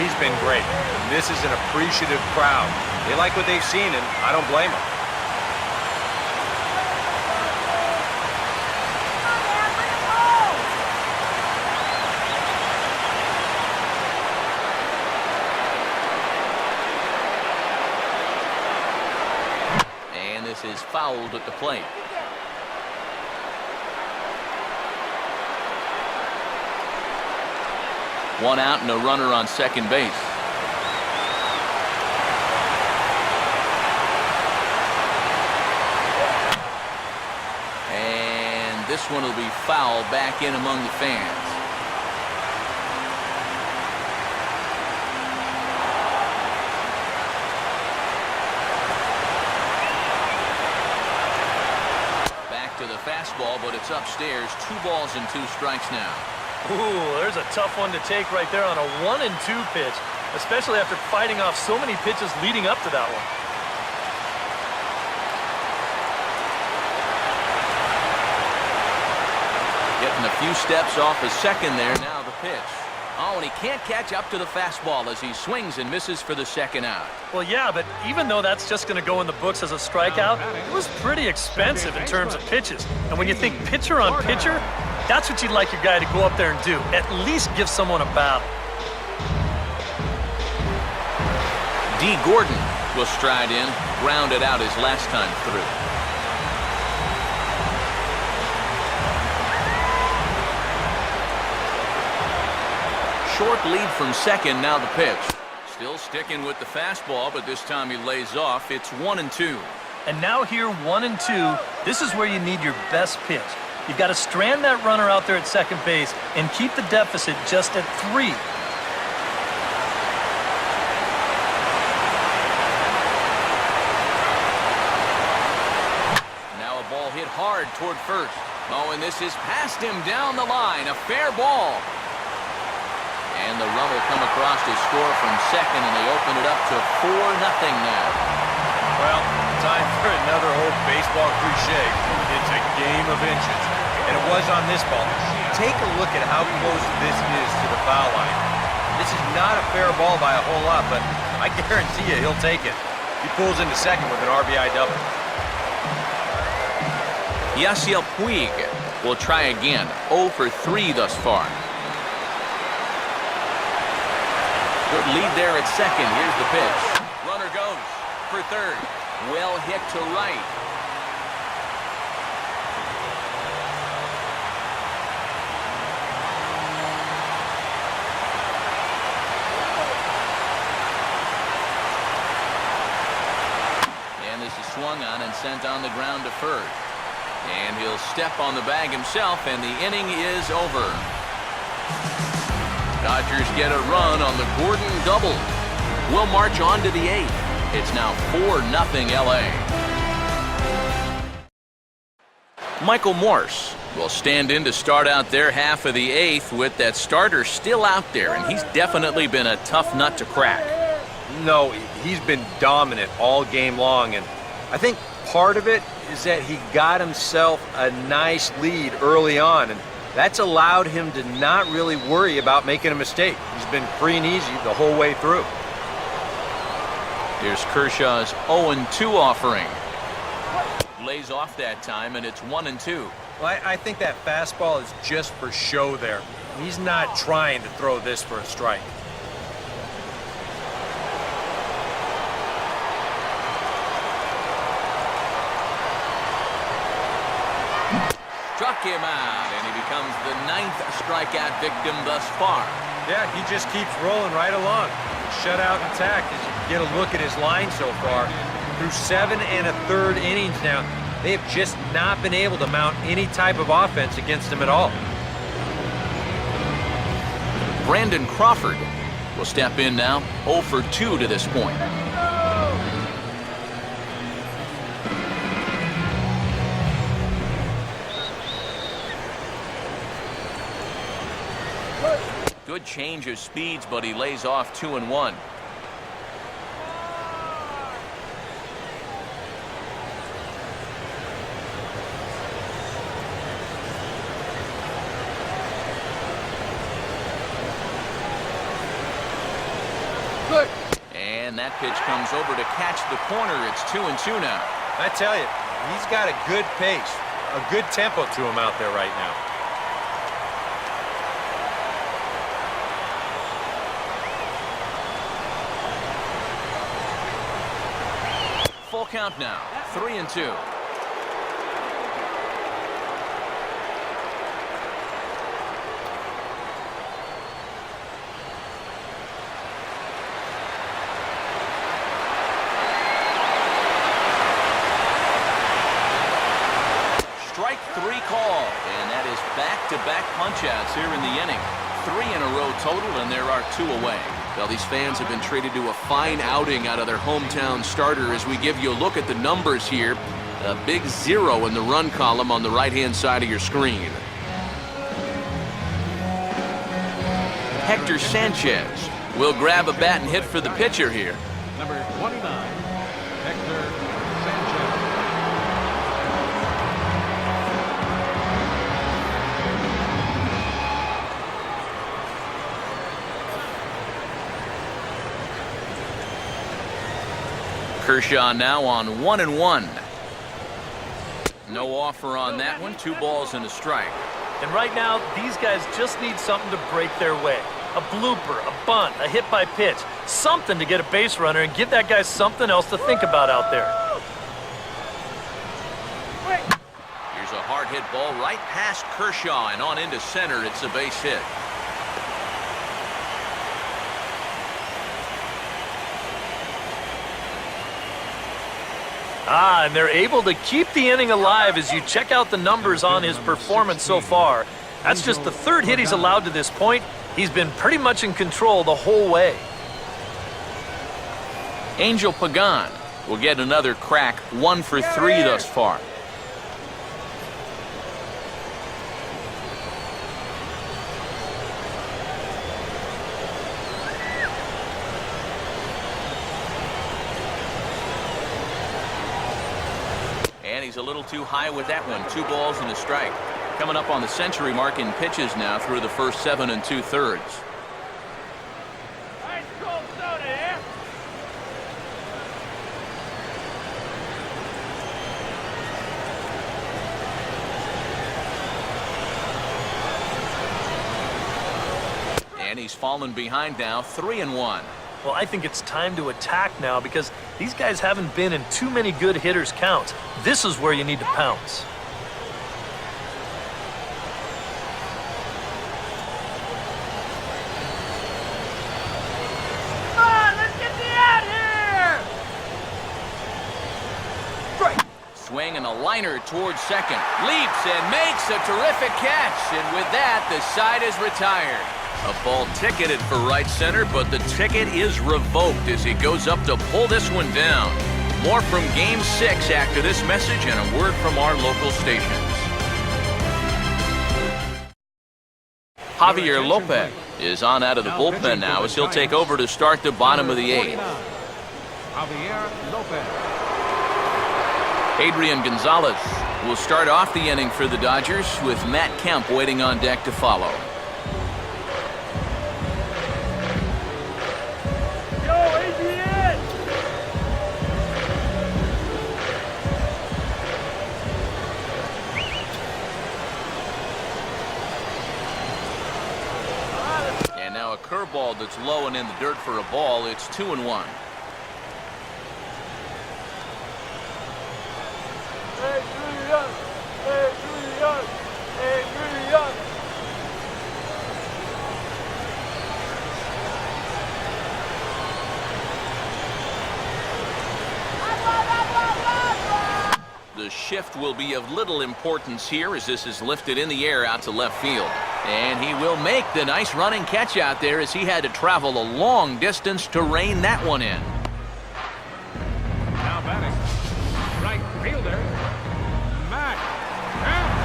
He's been great. This is an appreciative crowd. They like what they've seen, and I don't blame them. Is fouled at the plate. One out and a runner on second base. And this one will be fouled back in among the fans. Fastball, but it's upstairs. 2 balls and 2 strikes now. Ooh, there's a tough one to take right there on a 1-2 pitch, especially after fighting off so many pitches leading up to that one. Getting a few steps off his second there. Now the pitch. Oh, and he can't catch up to the fastball as he swings and misses for the second out. Well, yeah, but even though that's just going to go in the books as a strikeout, it was pretty expensive in terms of pitches. And when you think pitcher on pitcher, that's what you'd like your guy to go up there and do. At least give someone a battle. D. Gordon will stride in, grounded out his last time through. Short lead from second, now the pitch. Still sticking with the fastball, but this time he lays off. It's 1-2. And now here, 1-2, this is where you need your best pitch. You've got to strand that runner out there at second base and keep the deficit just at 3. Now a ball hit hard toward first. Oh, and this is past him down the line. A fair ball. And the run will come across to score from second, and they open it up to 4-0 now. Well, time for another old baseball cliche. It's a game of inches. And it was on this ball. Take a look at how close this is to the foul line. This is not a fair ball by a whole lot, but I guarantee you he'll take it. He pulls into second with an RBI double. Yasiel Puig will try again. 0 for 3 thus far. Good lead there at second. Here's the pitch. Runner goes for third. Well hit to right. And this is swung on and sent on the ground to first. And he'll step on the bag himself, and the inning is over. Dodgers get a run on the Gordon double. We'll march on to the 8th. It's now 4-0 LA. Michael Morse will stand in to start out their half of the 8th with that starter still out there, and he's definitely been a tough nut to crack. No, he's been dominant all game long, and I think part of it is that he got himself a nice lead early on, and that's allowed him to not really worry about making a mistake. He's been free and easy the whole way through. Here's Kershaw's 0-2 offering. Lays off that time, and it's 1-2. Well, I think that fastball is just for show there. He's not trying to throw this for a strike. Struck him out, and he becomes the 9th strikeout victim thus far. Yeah, he just keeps rolling right along. Shutout intact as you get a look at his line so far. Through 7 1/3 innings now, they have just not been able to mount any type of offense against him at all. Brandon Crawford will step in now, 0 for 2 to this point. Good change of speeds, but he lays off 2-1. And that pitch comes over to catch the corner. It's 2-2 now. I tell you, he's got a good pace, a good tempo to him out there right now. Full count now, 3-2. Strike 3 call, and that is back-to-back punch-outs here in the inning. 3 in a row total, and there are 2 away. Well, these fans have been treated to a fine outing out of their hometown starter as we give you a look at the numbers here. A big 0 in the run column on the right-hand side of your screen. Hector Sanchez will grab a bat and hit for the pitcher here. Number 29, Hector Sanchez. Kershaw now on 1-1. No offer on that one. 2 balls and a strike. And right now, these guys just need something to break their way. A blooper, a bunt, a hit by pitch. Something to get a base runner and give that guy something else to think about out there. Here's a hard hit ball right past Kershaw and on into center. It's a base hit. And they're able to keep the inning alive as you check out the numbers on his performance so far. That's just the 3rd hit he's allowed to this point. He's been pretty much in control the whole way. Angel Pagan will get another crack, 1 for 3 thus far. And he's a little too high with that one. 2 balls and a strike. Coming up on the century mark in pitches now through the first 7 2/3. Ice cold soda here. And he's fallen behind now, 3-1. Well, I think it's time to attack now because these guys haven't been in too many good hitters' counts. This is where you need to pounce. Come on, let's get the out here. Swing and a liner towards second. Leaps and makes a terrific catch. And with that, the side is retired. A ball ticketed for right center, but the ticket is revoked as he goes up to pull this one down. More from Game 6 after this message and a word from our local stations. Javier Lopez is on out of the bullpen now as he'll take over to start the bottom of the 8th. Javier Lopez. Adrian Gonzalez will start off the inning for the Dodgers with Matt Kemp waiting on deck to follow. Yo, Adrian! And now a curveball that's low and in the dirt for a ball. It's 2-1. The shift will be of little importance here as this is lifted in the air out to left field. And he will make the nice running catch out there as he had to travel a long distance to rein that one in. Now batting. Right fielder. Matt Kemp.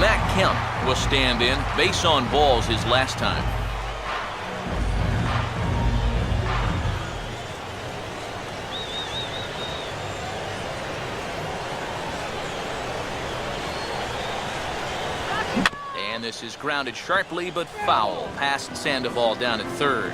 Matt Kemp will stand in. Base on balls his last time. And this is grounded sharply but foul past Sandoval down at third.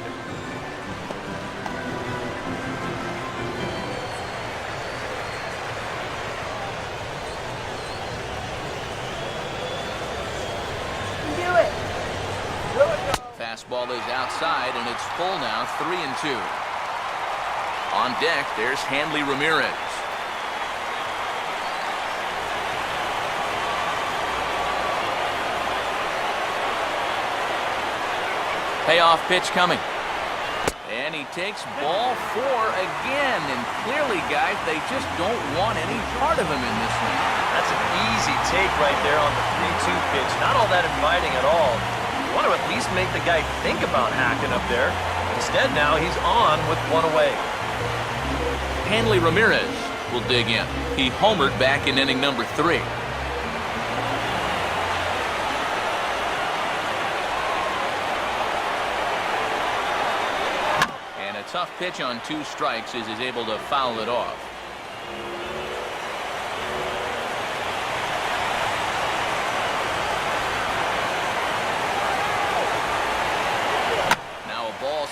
Fastball is outside, and it's full now, 3-2. On deck, there's HANLEY Ramirez. Payoff pitch coming. And he takes ball 4 again. And clearly, guys, they just don't want any part of him in this one. That's an easy take right there on the 3-2 pitch. Not all that inviting at all. You want to at least make the guy think about hacking up there. Instead, now he's on with 1 away. HANLEY Ramirez will dig in. He homered back in inning number 3. And a tough pitch on 2 strikes as he's able to foul it off.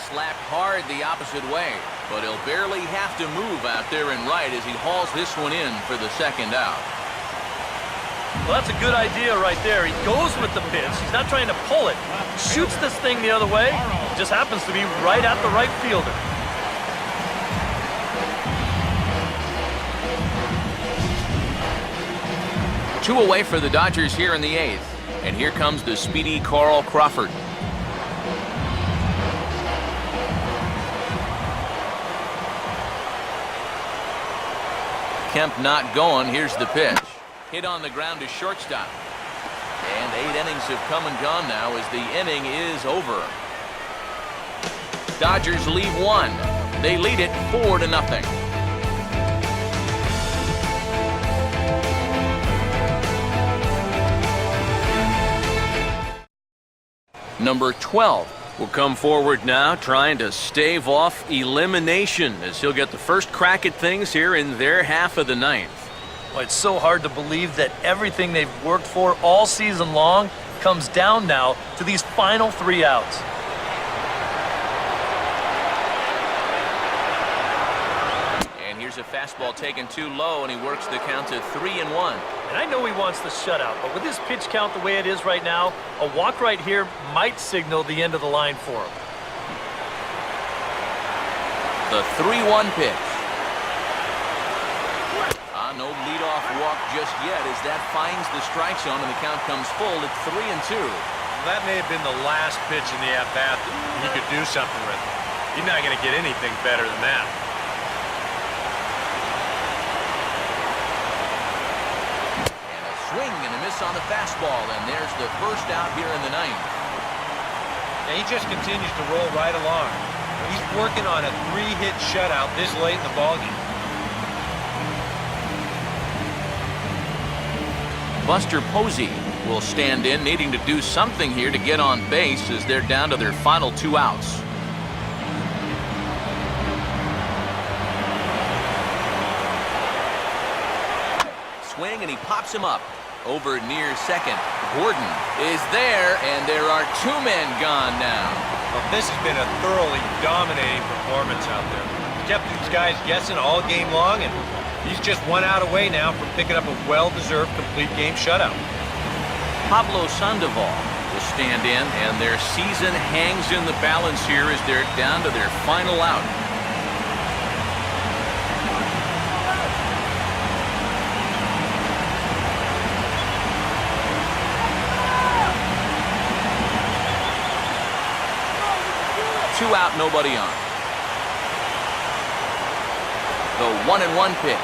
Slapped hard the opposite way, but he'll barely have to move out there and right as he hauls this one in for the second out. Well, that's a good idea right there. He goes with the pitch. He's not trying to pull it. Shoots this thing the other way. Just happens to be right at the right fielder. Two away for the Dodgers here in the 8th. And here comes the speedy Carl Crawford. Kemp not going. Here's the pitch. Hit on the ground to shortstop. And 8 innings have come and gone now as the inning is over. Dodgers leave 1. They lead it 4-0. Number 12 will come forward now trying to stave off elimination as he'll get the first crack at things here in their half of the 9th. Well, it's so hard to believe that everything they've worked for all season long comes down now to these final 3 outs. And here's a fastball taken too low, and he works the count to 3-1. And I know he wants the shutout, but with his pitch count the way it is right now, a walk right here might signal the end of the line for him. The 3-1 pitch. On no leadoff walk just yet as that finds the strike zone and the count comes full at 3-2. That may have been the last pitch in the at-bat that he could do something with. He's not going to get anything better than that. And a swing and a miss on the fastball, and there's the first out here in the ninth. And he just continues to roll right along. He's working on a 3-hit shutout this late in the ballgame. Buster Posey will stand in, needing to do something here to get on base as they're down to their final 2 outs. Swing, and he pops him up over near second. Gordon is there, and there are 2 men gone now. Well, this has been a thoroughly dominating performance out there. He kept these guys guessing all game long, and he's just 1 out away now from picking up a well-deserved complete game shutout. Pablo Sandoval will stand in, and their season hangs in the balance here as they're down to their final out. Two out, nobody on. The 1-1 pitch.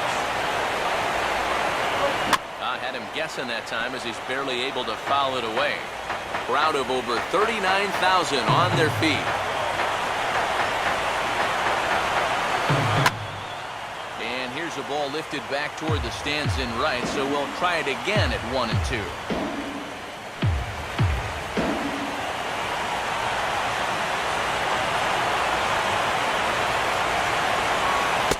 I had him guessing that time as he's barely able to foul it away. Crowd of over 39,000 on their feet. And here's a ball lifted back toward the stands in right, so we'll try it again at 1-2.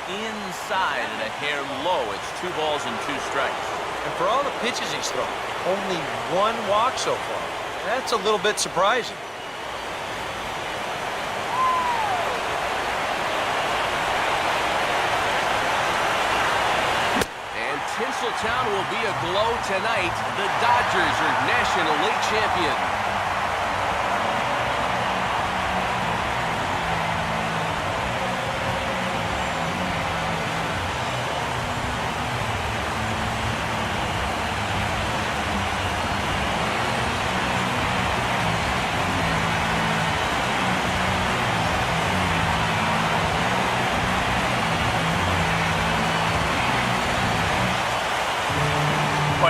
Inside and a hair low. It's 2 balls and 2 strikes. And for all the pitches he's thrown, only 1 walk so far. That's a little bit surprising. And Tinseltown will be aglow tonight. The Dodgers are National League champions.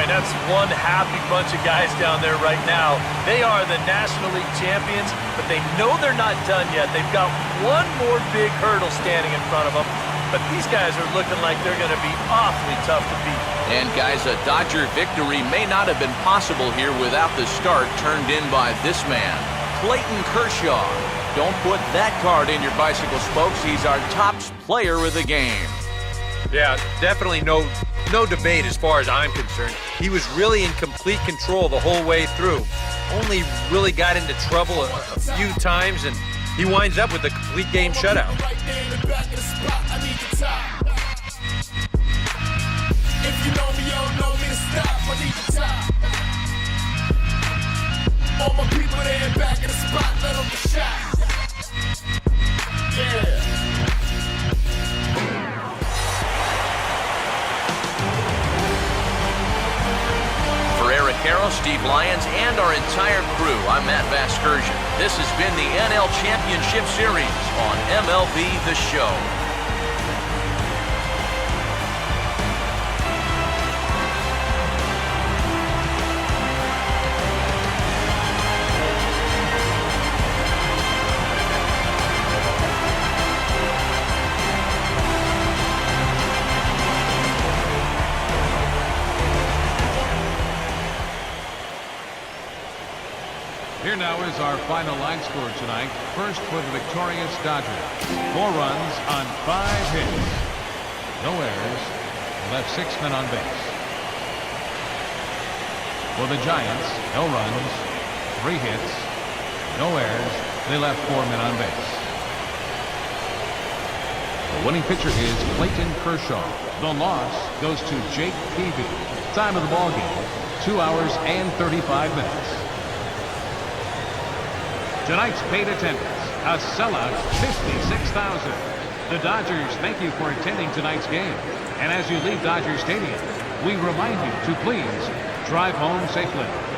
That's one happy bunch of guys down there right now. They are the National League champions, but they know they're not done yet. They've got one more big hurdle standing in front of them, but these guys are looking like they're going to be awfully tough to beat. And guys, a Dodger victory may not have been possible here without the start turned in by this man, Clayton Kershaw. Don't put that card in your bicycle spokes. He's our top player of the game. Yeah, definitely no debate as far as I'm concerned. He was really in complete control the whole way through. Only really got into trouble a few times, and he winds up with a complete game shutout. If you know me, you don't know me to stop. I need the top. All my people there back in the spot, let them get shot. Yeah. For Eric Harrow, Steve Lyons, and our entire crew, I'm Matt Vasgersian. This has been the NL Championship Series on MLB The Show. Here now is our final line score tonight. First for the victorious Dodgers. 4 runs on 5 hits. No errors. Left 6 men on base. For the Giants, no runs, 3 hits. No errors. They left 4 men on base. The winning pitcher is Clayton Kershaw. The loss goes to Jake Peavy. Time of the ball game, 2 hours and 35 minutes. Tonight's paid attendance, a sellout 56,000. The Dodgers thank you for attending tonight's game. And as you leave Dodger Stadium, we remind you to please drive home safely.